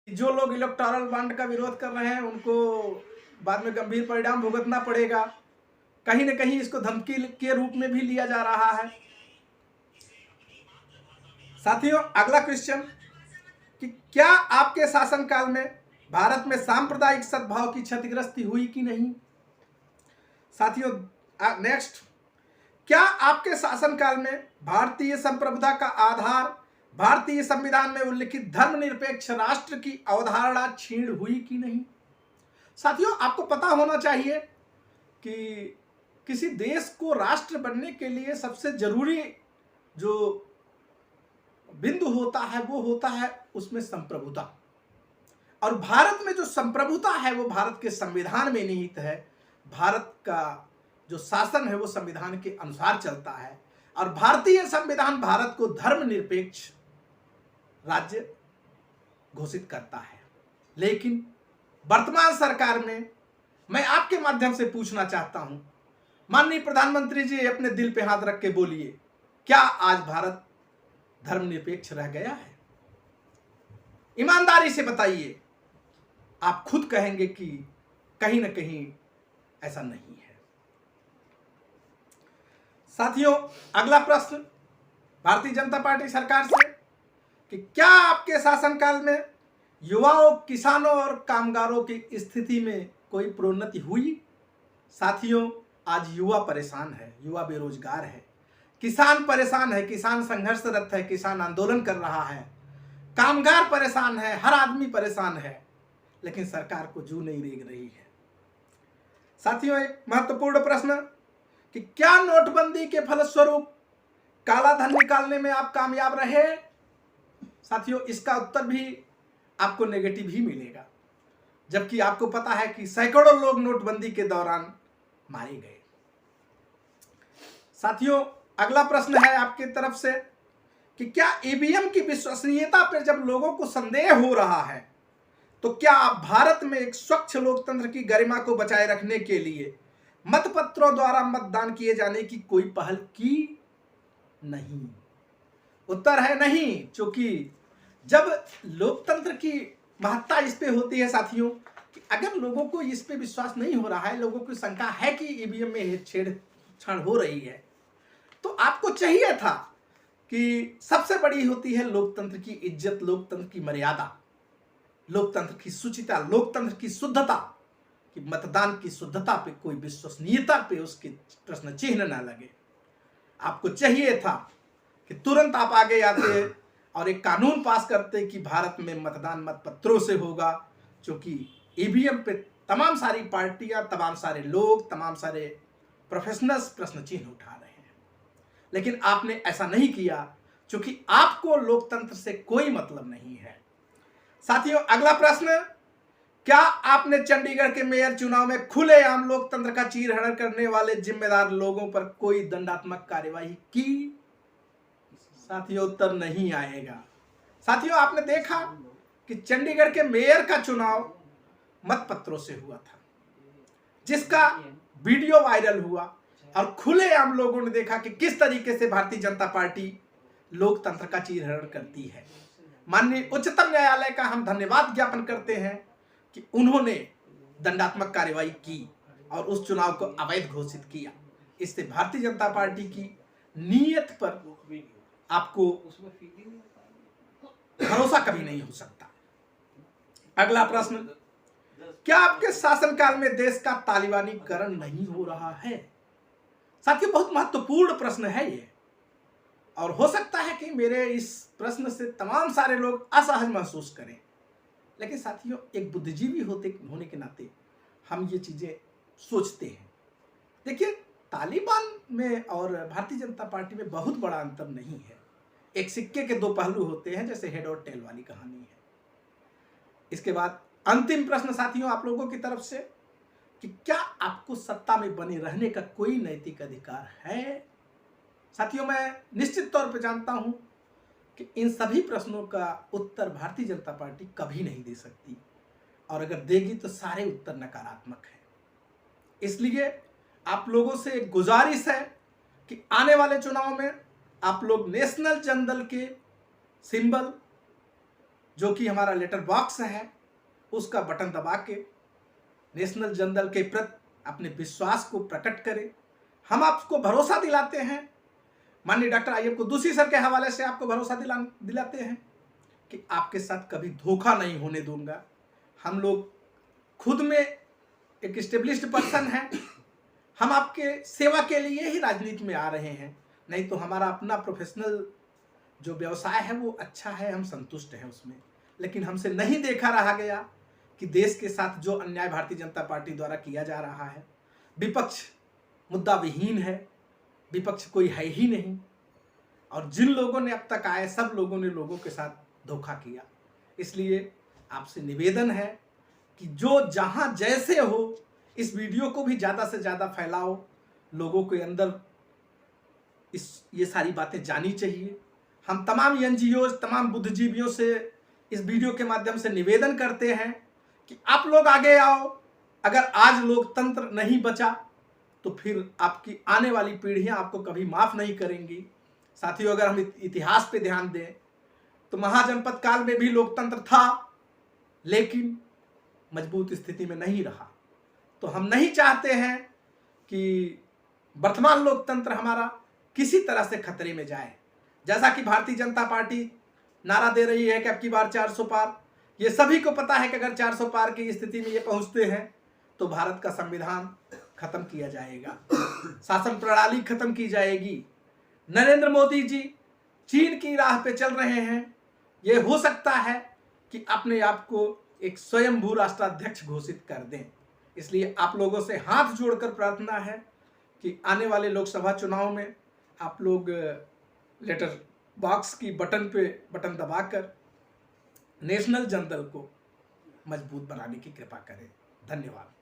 जो लोग electoral bond का विरोध कर रहे हैं उनको बाद में गंभीर परिणाम भुगतना पड़ेगा। कहीं न कहीं इसको धमकी के रूप में भी लिया जा रहा है। साथियों, अगला क्वेश्चन कि क्या आपके शासनकाल में भारत में सांप्रदायिक सद्भाव की क्षतिग्रस्ती हुई कि नहीं? साथियों, नेक्स्ट, क्या आपके शासनकाल में भारतीय संप्रभुता का आधार भारतीय संविधान में उल्लिखित धर्मनिरपेक्ष राष्ट्र की अवधारणा क्षीण हुई कि नहीं? साथियों, आपको पता होना चाहिए कि किसी देश को राष्ट्र बनने के लिए सबसे जरूरी जो बिंदु होता है वो होता है उसमें संप्रभुता। और भारत में जो संप्रभुता है वो भारत के संविधान में निहित है। भारत का जो शासन है वो संविधान के अनुसार चलता है और भारतीय संविधान भारत को धर्मनिरपेक्ष राज्य घोषित करता है। लेकिन वर्तमान सरकार में मैं आपके माध्यम से पूछना चाहता हूं, माननीय प्रधानमंत्री जी, अपने दिल पे हाथ रख के बोलिए, क्या आज भारत धर्मनिरपेक्ष रह गया है? ईमानदारी से बताइए। आप खुद कहेंगे कि कहीं ना कहीं ऐसा नहीं है। साथियों, अगला प्रश्न भारतीय जनता पार्टी सरकार से कि क्या आपके शासनकाल में युवाओं, किसानों और कामगारों की स्थिति में कोई प्रोन्नति हुई? साथियों, आज युवा परेशान है, युवा बेरोजगार है, किसान परेशान है, किसान संघर्षरत है, किसान आंदोलन कर रहा है, कामगार परेशान है, हर आदमी परेशान है, लेकिन सरकार को जू नहीं रेंग रही है। साथियों, एक महत्वपूर्ण प्रश्न कि क्या नोटबंदी के फलस्वरूप काला धन निकालने में आप कामयाब रहे? साथियों, इसका उत्तर भी आपको नेगेटिव ही मिलेगा, जबकि आपको पता है कि सैकड़ों लोग नोटबंदी के दौरान मारे गए। साथियों, अगला प्रश्न है आपकी तरफ से कि क्या ईवीएम की विश्वसनीयता पर जब लोगों को संदेह हो रहा है तो क्या आप भारत में एक स्वच्छ लोकतंत्र की गरिमा को बचाए रखने के लिए मतपत्रों द्वारा मतदान किए जाने की कोई पहल की? नहीं। उत्तर है नहीं, क्योंकि जब लोकतंत्र की महत्ता इस पे होती है साथियों कि अगर लोगों को इस पे विश्वास नहीं हो रहा है, लोगों को शंका है कि ईवीएम में छेड़छाड़ हो रही है, तो आपको चाहिए था कि सबसे बड़ी होती है लोकतंत्र की इज्जत, लोकतंत्र की मर्यादा, लोकतंत्र की शुचिता, लोकतंत्र की शुद्धता, कि मतदान की शुद्धता पे, कोई विश्वसनीयता पे उसके प्रश्न चिन्ह न लगे। आपको चाहिए था कि तुरंत आप आगे आते और एक कानून पास करते कि भारत में मतदान मतपत्रों से होगा, क्योंकि ईवीएम पे तमाम सारी पार्टियां, तमाम सारे लोग, तमाम सारे प्रोफेशनल्स प्रश्न चिन्ह उठा रहे हैं। लेकिन आपने ऐसा नहीं किया, क्योंकि आपको लोकतंत्र से कोई मतलब नहीं है। साथियों, अगला प्रश्न, क्या आपने चंडीगढ़ के मेयर चुनाव में खुलेआम लोकतंत्र का चीरहरण करने वाले जिम्मेदार लोगों पर कोई दंडात्मक कार्यवाही की? साथियों, उत्तर नहीं आएगा। साथियों, आपने देखा कि चंडीगढ़ के मेयर का चुनाव मतपत्रों से हुआ था, जिसका वीडियो वायरल हुआ और खुलेआम लोगों ने देखा कि किस तरीके से भारतीय जनता पार्टी लोकतंत्र का चीरहरण करती है। माननीय उच्चतम न्यायालय का हम धन्यवाद ज्ञापन करते हैं कि उन्होंने दंडात्मक कार्रवाई की और उस चुनाव को अवैध घोषित किया। इससे भारतीय जनता पार्टी की नीयत पर आपको भरोसा कभी नहीं हो सकता। अगला प्रश्न, क्या आपके शासनकाल में देश का तालिबानीकरण नहीं हो रहा है? साथियों, बहुत महत्वपूर्ण प्रश्न है ये, और हो सकता है कि मेरे इस प्रश्न से तमाम सारे लोग असहज महसूस करें, लेकिन साथियों, एक बुद्धिजीवी होने के नाते हम ये चीजें सोचते हैं। देखिए, तालिबान में और भारतीय जनता पार्टी में बहुत बड़ा अंतर नहीं है। एक सिक्के के दो पहलू होते हैं, जैसे हेड और टेल वाली कहानी है। इसके बाद अंतिम प्रश्न साथियों आप लोगों की तरफ से कि क्या आपको सत्ता में बने रहने का कोई नैतिक अधिकार है? साथियों, मैं निश्चित तौर पर जानता हूं कि इन सभी प्रश्नों का उत्तर भारतीय जनता पार्टी कभी नहीं दे सकती, और अगर देगी तो सारे उत्तर नकारात्मक हैं। इसलिए आप लोगों से एक गुजारिश है कि आने वाले चुनाव में आप लोग नेशनल जनदल के सिंबल जो कि हमारा लेटर बॉक्स है, उसका बटन दबा के नेशनल जनदल के प्रति अपने विश्वास को प्रकट करें। हम आपको भरोसा दिलाते हैं, माननीय डॉक्टर अय्यब कुद्दुसी सर के हवाले से आपको भरोसा दिलाते हैं कि आपके साथ कभी धोखा नहीं होने दूंगा। हम लोग खुद में एक स्टेब्लिश्ड पर्सन है, हम आपके सेवा के लिए ही राजनीति में आ रहे हैं, नहीं तो हमारा अपना प्रोफेशनल जो व्यवसाय है वो अच्छा है, हम संतुष्ट हैं उसमें। लेकिन हमसे नहीं देखा रहा गया कि देश के साथ जो अन्याय भारतीय जनता पार्टी द्वारा किया जा रहा है, विपक्ष मुद्दा विहीन है, विपक्ष कोई है ही नहीं, और जिन लोगों ने अब तक आए सब लोगों ने लोगों के साथ धोखा किया। इसलिए आपसे निवेदन है कि जो जहां जैसे हो, इस वीडियो को भी ज़्यादा से ज़्यादा फैलाओ, लोगों के अंदर ये सारी बातें जानी चाहिए। हम तमाम एनजीओ, तमाम बुद्धिजीवियों से इस वीडियो के माध्यम से निवेदन करते हैं कि आप लोग आगे आओ। अगर आज लोकतंत्र नहीं बचा तो फिर आपकी आने वाली पीढ़ियां आपको कभी माफ़ नहीं करेंगी। साथियों, अगर हम इतिहास पे ध्यान दें तो महाजनपद काल में भी लोकतंत्र था, लेकिन मजबूत स्थिति में नहीं रहा। तो हम नहीं चाहते हैं कि वर्तमान लोकतंत्र हमारा किसी तरह से खतरे में जाए। जैसा कि भारतीय जनता पार्टी नारा दे रही है कि अब की बार 400 पार, ये सभी को पता है कि अगर 400 पार की स्थिति में ये पहुंचते हैं तो भारत का संविधान खत्म किया जाएगा, शासन प्रणाली खत्म की जाएगी। नरेंद्र मोदी जी चीन की राह पे चल रहे हैं। ये हो सकता है कि अपने आप को एक स्वयंभू राष्ट्राध्यक्ष घोषित कर दें। इसलिए आप लोगों से हाथ जोड़कर प्रार्थना है कि आने वाले लोकसभा चुनाव में आप लोग लेटर बॉक्स की बटन दबाकर नेशनल जनदल को मजबूत बनाने की कृपा करें। धन्यवाद।